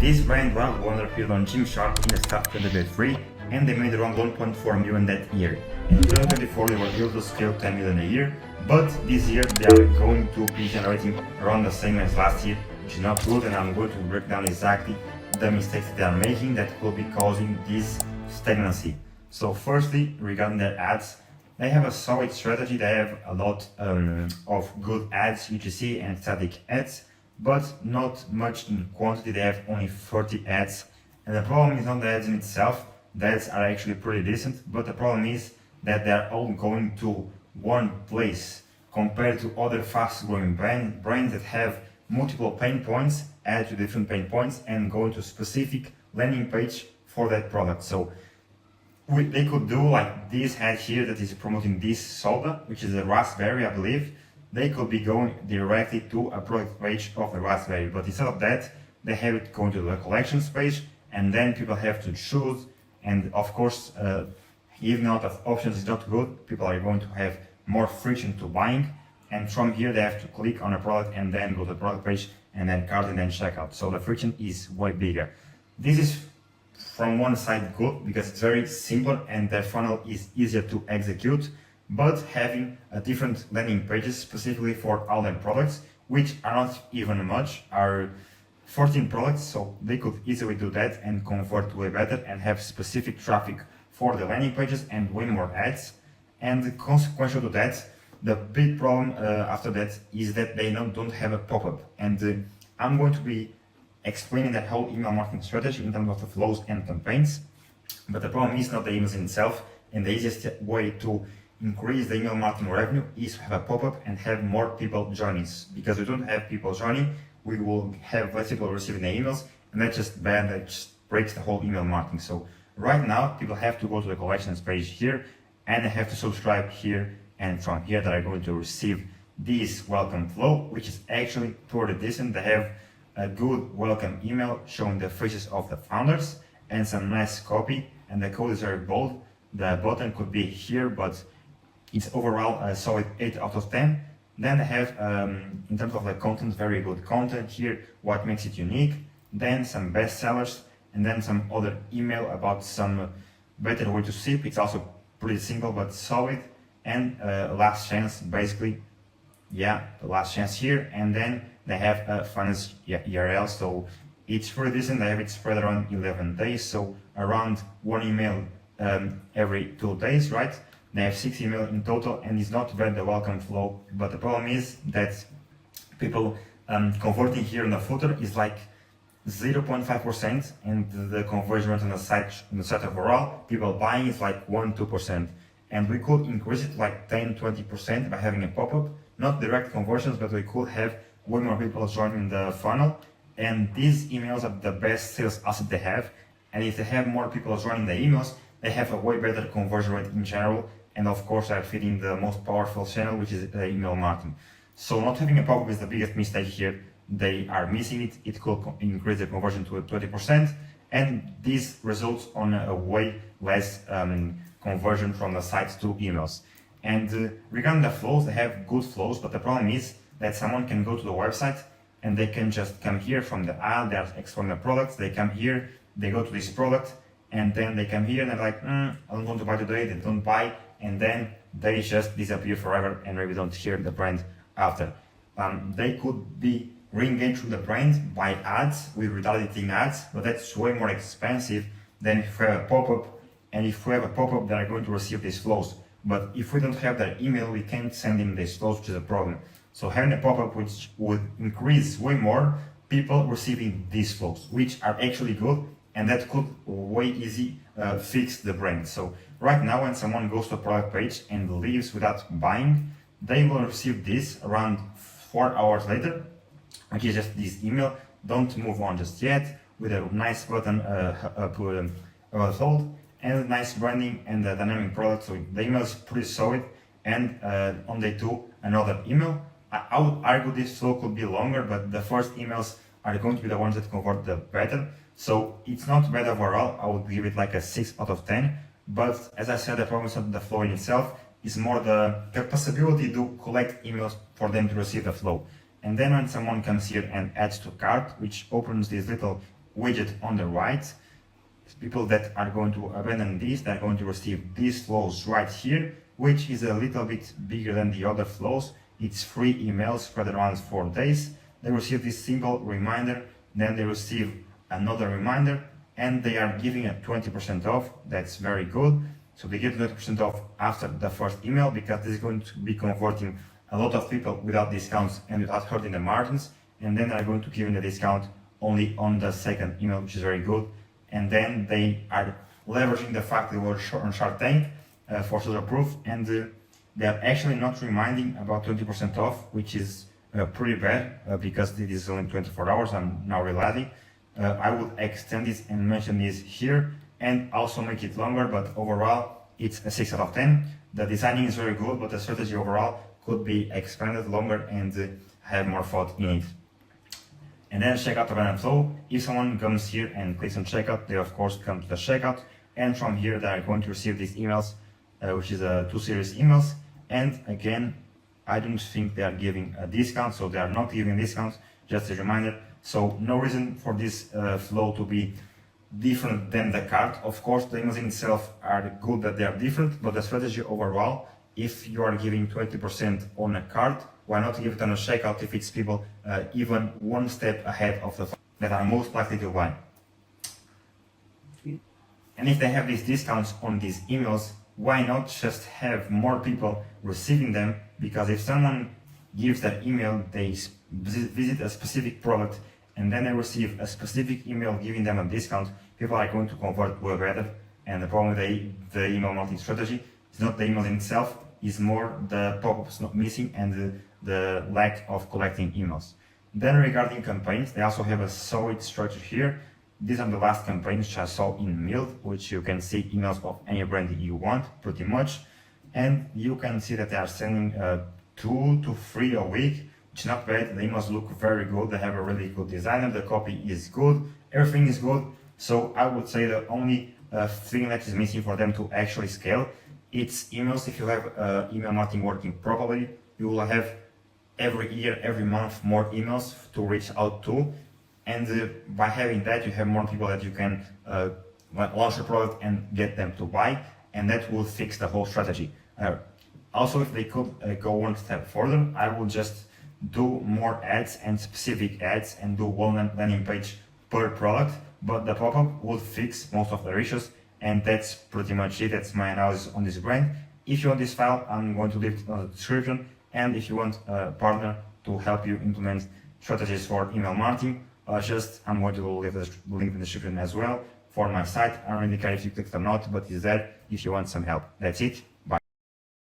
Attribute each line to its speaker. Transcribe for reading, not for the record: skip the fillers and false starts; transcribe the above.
Speaker 1: This brand was one appeared on Gymshark in the start of 2023 and they made around 1.4 million that year. In 2024 they were able to scale 10 million a year, but this year they are going to be generating around the same as last year, which is not good, and I'm going to break down exactly the mistakes that they are making that will be causing this stagnancy. So firstly, regarding their ads, they have a solid strategy. They have a lot of good ads, UGC and static ads, but not much in quantity. They have only 30 ads, and the problem is not the ads in itself. The ads are actually pretty decent, but the problem is that they're all going to one place compared to other fast-growing brands that have multiple pain points, add to different pain points, and go into specific landing page for that product. So they could do like this ad here that is promoting this soda, which is a raspberry, I believe. They could be going directly to a product page of the raspberry, but instead of that, they have it going to the collections page, and then people have to choose. And of course, giving out of options is not good. People are going to have more friction to buying, and from here they have to click on a product and then go to the product page and then cart and then checkout. So the friction is way bigger. This is from one side good because it's very simple and the funnel is easier to execute, but having a different landing pages specifically for all their products, which are not even much, are 14 products, so they could easily do that and convert way better and have specific traffic for the landing pages and way more ads. And consequential to that, the big problem after that is that they don't have a pop-up. And I'm going to be explaining that whole email marketing strategy in terms of the flows and campaigns. But the problem is not the emails in itself, and the easiest way to increase the email marketing revenue is to have a pop-up and have more people joining. Because we don't have people joining, we will have less people receiving the emails, and that's just bad. That just breaks the whole email marketing. So right now, people have to go to the collections page here, and they have to subscribe here, and from here they are going to receive this welcome flow, which is actually pretty decent. They have a good welcome email showing the faces of the founders and some nice copy, and the code is very bold. The button could be here, but it's overall a solid 8 out of 10. Then they have, in terms of the content, very good content here, what makes it unique, then some bestsellers, and then some other email about some better way to ship. It's also pretty simple but solid, and last chance, basically, yeah, the last chance here, and then they have a finance URL, so it's pretty decent. They have it spread around 11 days, so around one email every 2 days, right? They have 6 emails in total, and it's not bad, the welcome flow, but the problem is that people converting here in the footer is like 0.5%, and the conversion rate on the site overall, people buying is like 1-2%. And we could increase it like 10-20% by having a pop-up, not direct conversions, but we could have way more people joining the funnel. And these emails are the best sales asset they have. And if they have more people joining the emails, they have a way better conversion rate in general. And of course, they're feeding the most powerful channel, which is email marketing. So not having a pop-up is the biggest mistake here. They are missing it. It could increase the conversion to 20%. And this results on a way less conversion from the site to emails. And regarding the flows, they have good flows, but the problem is that someone can go to the website and they can just come here from the ad, they're exploring the products, they come here, they go to this product, and then they come here and they're like, I don't want to buy today, they don't buy, and then they just disappear forever and maybe don't hear the brand after. They could be re-engaged with the brand by ads, with retargeting ads, but that's way more expensive than if we have a pop-up. And if we have a pop-up, they are going to receive these flows. But if we don't have their email, we can't send them these flows, which is a problem. So having a pop-up which would increase way more people receiving these flows, which are actually good, and that could way easy fix the brand. So right now, when someone goes to a product page and leaves without buying, they will receive this around 4 hours later, which is just this email. Don't move on just yet, with a nice button about hold, and nice branding and the dynamic product. So the email is pretty solid. And on day 2, another email. I would argue this flow could be longer, but the first emails are going to be the ones that convert the better. So it's not bad overall. I would give it like a 6 out of 10. But as I said, the problem is not the flow in itself, it's more the possibility to collect emails for them to receive the flow. And then when someone comes here and adds to cart, which opens this little widget on the right. People that are going to abandon this, they're going to receive these flows right here, which is a little bit bigger than the other flows. It's 3 emails spread around 4 days. They receive this simple reminder, then they receive another reminder, and they are giving a 20% off. That's very good. So they get 20% off after the first email, because this is going to be converting a lot of people without discounts and without hurting the margins. And then they're going to give you the discount only on the second email, which is very good. And then they are leveraging the fact they were on Shark Tank for social proof, and they are actually not reminding about 20% off, which is pretty bad because it is only 24 hours. I'm now realizing. I would extend this and mention this here and also make it longer, but overall it's a 6 out of 10. The designing is very good, but the strategy overall could be expanded longer and have more thought in it. And then checkout event and flow. If someone comes here and clicks on checkout, they of course come to the checkout, and from here they are going to receive these emails, which is 2 series emails. And again, I don't think they are giving a discount, so they are not giving discounts, just a reminder. So no reason for this flow to be different than the cart. Of course, the emails in itself are good that they are different, but the strategy overall, if you are giving 20% on a cart, why not give it on a checkout if it's people even one step ahead of the that are most likely to buy? And if they have these discounts on these emails, why not just have more people receiving them? Because if someone gives that email, they visit a specific product, and then they receive a specific email giving them a discount, people are going to convert way better. And the problem with the email marketing strategy is not the email in itself, is more the pop-ups not missing and the lack of collecting emails. Then regarding campaigns, they also have a solid structure here. These are the last campaigns which I saw in Mild, which you can see emails of any brand you want, pretty much. And you can see that they are sending 2 to 3 a week, which is not bad. The emails look very good. They have a really good designer. The copy is good. Everything is good. So I would say the only thing that is missing for them to actually scale, it's emails. If you have email marketing working properly, you will have every year, every month, more emails to reach out to. And by having that, you have more people that you can launch a product and get them to buy, and that will fix the whole strategy. Also, if they could go one step further, I would just do more ads and specific ads and do one landing page per product, but the pop-up will fix most of the issues, and that's pretty much it. That's my analysis on this brand. If you want this file, I'm going to leave it in the description, and if you want a partner to help you implement strategies for email marketing, I'm going to leave the link in the description as well for my site. I don't really care if you clicked or not, but it's there if you want some help. That's it.